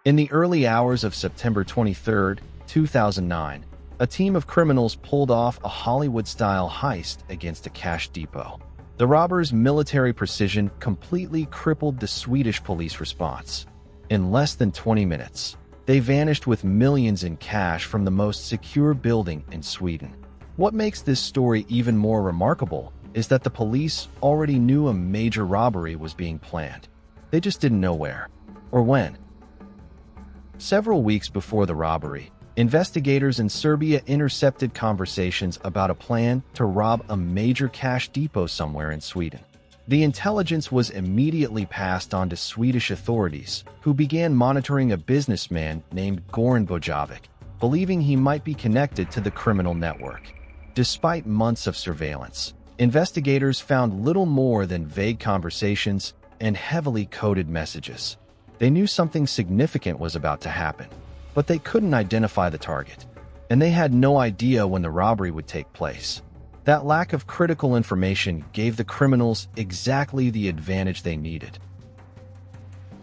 In the early hours of September 23, 2009, a team of criminals pulled off a Hollywood-style heist against a cash depot. The robbers' military precision completely crippled the Swedish police response. In less than 20 minutes, they vanished with millions in cash from the most secure building in Sweden. What makes this story even more remarkable is that the police already knew a major robbery was being planned. They just didn't know where or when. Several weeks before the robbery, investigators in Serbia intercepted conversations about a plan to rob a major cash depot somewhere in Sweden. The intelligence was immediately passed on to Swedish authorities, who began monitoring a businessman named Goran Bojovic, believing he might be connected to the criminal network. Despite months of surveillance, investigators found little more than vague conversations and heavily coded messages. They knew something significant was about to happen, but they couldn't identify the target, and they had no idea when the robbery would take place. That lack of critical information gave the criminals exactly the advantage they needed.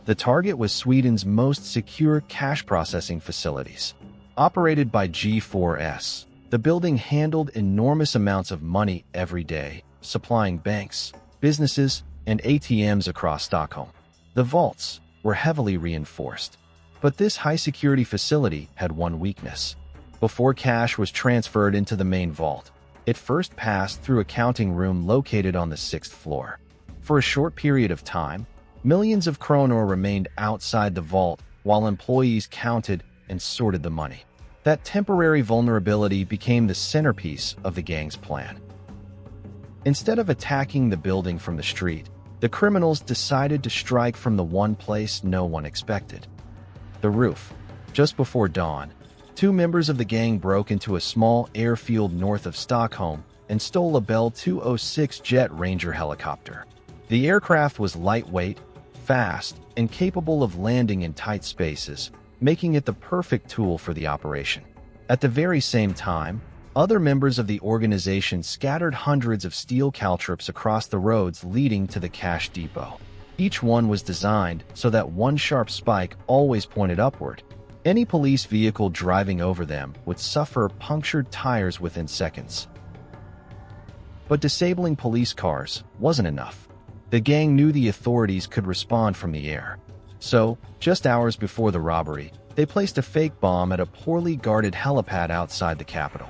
The target was Sweden's most secure cash processing facilities. Operated by G4S, the building handled enormous amounts of money every day, supplying banks, businesses, and ATMs across Stockholm. The vaults were heavily reinforced, but this high-security facility had one weakness. Before cash was transferred into the main vault, it first passed through a counting room located on the 6th floor. For a short period of time, millions of kronor remained outside the vault while employees counted and sorted the money. That temporary vulnerability became the centerpiece of the gang's plan. Instead of attacking the building from the street, the criminals decided to strike from the one place no one expected: the roof. Just before dawn, two members of the gang broke into a small airfield north of Stockholm and stole a Bell 206 Jet Ranger helicopter. The aircraft was lightweight, fast, and capable of landing in tight spaces, making it the perfect tool for the operation. At the very same time, other members of the organization scattered hundreds of steel caltrops across the roads leading to the cash depot. Each one was designed so that one sharp spike always pointed upward. Any police vehicle driving over them would suffer punctured tires within seconds. But disabling police cars wasn't enough. The gang knew the authorities could respond from the air. So, just hours before the robbery, they placed a fake bomb at a poorly guarded helipad outside the capital.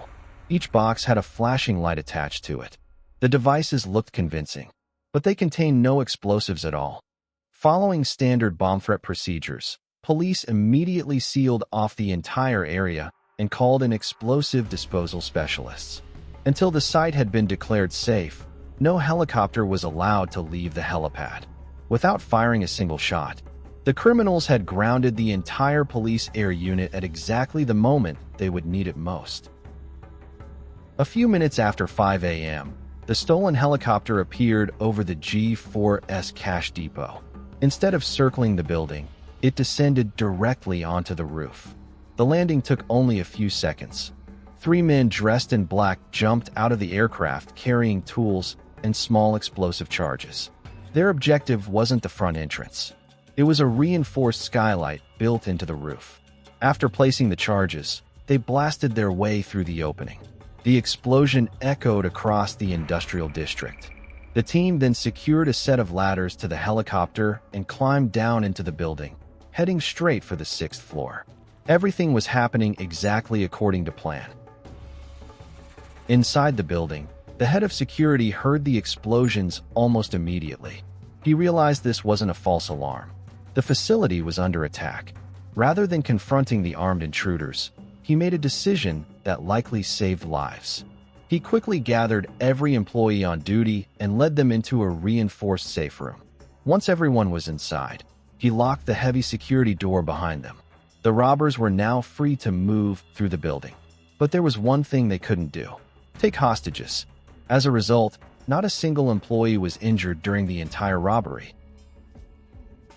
Each box had a flashing light attached to it. The devices looked convincing, but they contained no explosives at all. Following standard bomb threat procedures, police immediately sealed off the entire area and called in explosive disposal specialists. Until the site had been declared safe, no helicopter was allowed to leave the helipad. Without firing a single shot, the criminals had grounded the entire police air unit at exactly the moment they would need it most. A few minutes after 5 a.m., the stolen helicopter appeared over the G4S cash depot. Instead of circling the building, it descended directly onto the roof. The landing took only a few seconds. Three men dressed in black jumped out of the aircraft carrying tools and small explosive charges. Their objective wasn't the front entrance. It was a reinforced skylight built into the roof. After placing the charges, they blasted their way through the opening. The explosion echoed across the industrial district. The team then secured a set of ladders to the helicopter and climbed down into the building, heading straight for the 6th floor. Everything was happening exactly according to plan. Inside the building, the head of security heard the explosions almost immediately. He realized this wasn't a false alarm. The facility was under attack. Rather than confronting the armed intruders, he made a decision that likely saved lives. He quickly gathered every employee on duty and led them into a reinforced safe room. Once everyone was inside, he locked the heavy security door behind them. The robbers were now free to move through the building. But there was one thing they couldn't do: take hostages. As a result, not a single employee was injured during the entire robbery.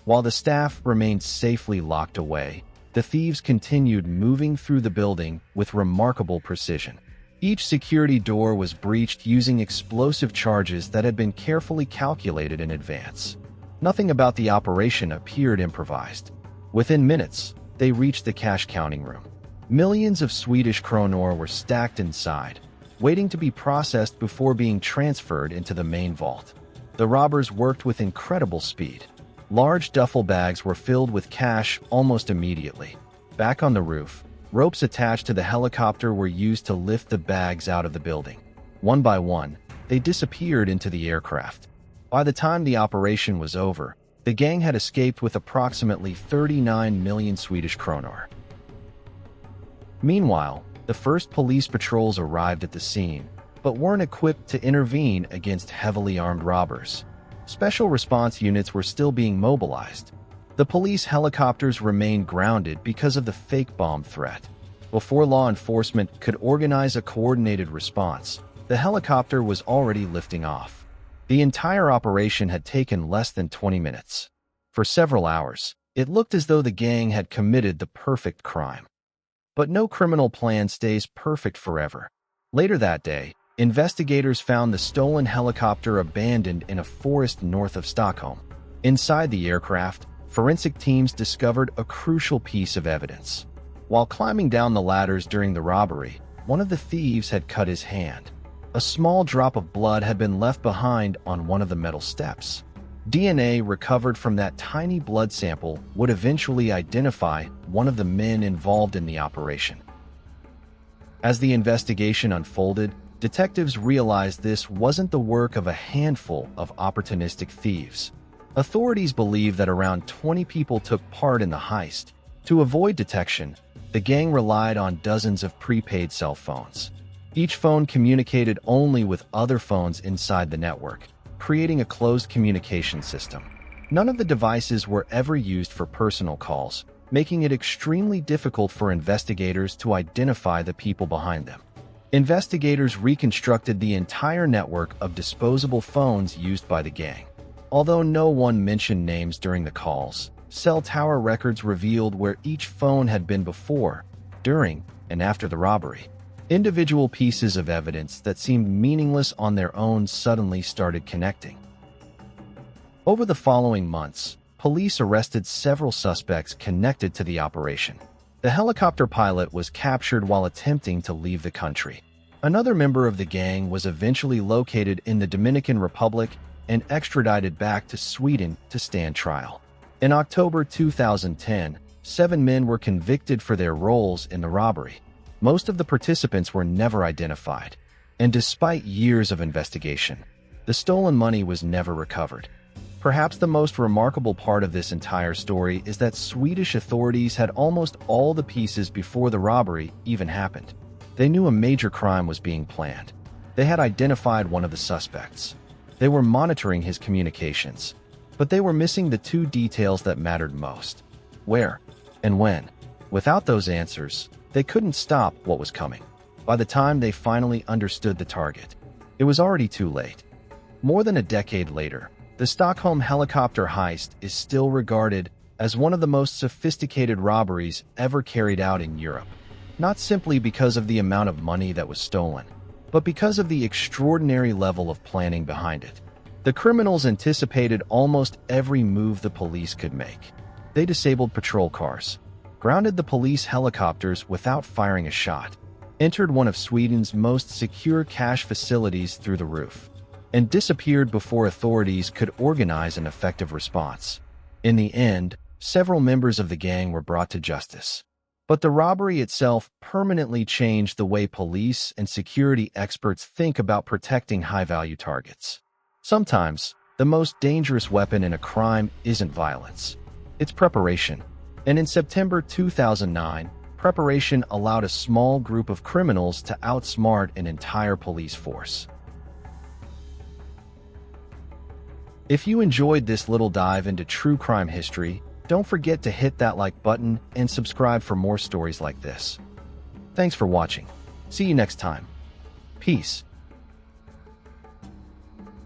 While the staff remained safely locked away, the thieves continued moving through the building with remarkable precision. Each security door was breached using explosive charges that had been carefully calculated in advance. Nothing about the operation appeared improvised. Within minutes, they reached the cash counting room. Millions of Swedish kronor were stacked inside, waiting to be processed before being transferred into the main vault. The robbers worked with incredible speed. Large duffel bags were filled with cash almost immediately. Back on the roof, ropes attached to the helicopter were used to lift the bags out of the building. One by one, they disappeared into the aircraft. By the time the operation was over, the gang had escaped with approximately 39 million Swedish kronor. Meanwhile, the first police patrols arrived at the scene, but weren't equipped to intervene against heavily armed robbers. Special response units were still being mobilized. The police helicopters remained grounded because of the fake bomb threat. Before law enforcement could organize a coordinated response, the helicopter was already lifting off. The entire operation had taken less than 20 minutes. For several hours, it looked as though the gang had committed the perfect crime. But no criminal plan stays perfect forever. Later that day, investigators found the stolen helicopter abandoned in a forest north of Stockholm. Inside the aircraft, forensic teams discovered a crucial piece of evidence. While climbing down the ladders during the robbery, one of the thieves had cut his hand. A small drop of blood had been left behind on one of the metal steps. DNA recovered from that tiny blood sample would eventually identify one of the men involved in the operation. As the investigation unfolded, detectives realized this wasn't the work of a handful of opportunistic thieves. Authorities believe that around 20 people took part in the heist. To avoid detection, the gang relied on dozens of prepaid cell phones. Each phone communicated only with other phones inside the network, creating a closed communication system. None of the devices were ever used for personal calls, making it extremely difficult for investigators to identify the people behind them. Investigators reconstructed the entire network of disposable phones used by the gang. Although no one mentioned names during the calls, cell tower records revealed where each phone had been before, during, and after the robbery. Individual pieces of evidence that seemed meaningless on their own suddenly started connecting. Over the following months, police arrested several suspects connected to the operation. The helicopter pilot was captured while attempting to leave the country. Another member of the gang was eventually located in the Dominican Republic and extradited back to Sweden to stand trial. In October 2010, 7 men were convicted for their roles in the robbery. Most of the participants were never identified, and despite years of investigation, the stolen money was never recovered. Perhaps the most remarkable part of this entire story is that Swedish authorities had almost all the pieces before the robbery even happened. They knew a major crime was being planned. They had identified one of the suspects. They were monitoring his communications, but they were missing the 2 details that mattered most: where and when. Without those answers, they couldn't stop what was coming. By the time they finally understood the target, it was already too late. More than a decade later, the Stockholm helicopter heist is still regarded as one of the most sophisticated robberies ever carried out in Europe. Not simply because of the amount of money that was stolen, but because of the extraordinary level of planning behind it. The criminals anticipated almost every move the police could make. They disabled patrol cars, grounded the police helicopters without firing a shot, entered one of Sweden's most secure cash facilities through the roof, and disappeared before authorities could organize an effective response. In the end, several members of the gang were brought to justice. But the robbery itself permanently changed the way police and security experts think about protecting high-value targets. Sometimes, the most dangerous weapon in a crime isn't violence. It's preparation. And in September 2009, preparation allowed a small group of criminals to outsmart an entire police force. If you enjoyed this little dive into true crime history, don't forget to hit that like button and subscribe for more stories like this. Thanks for watching. See you next time. Peace.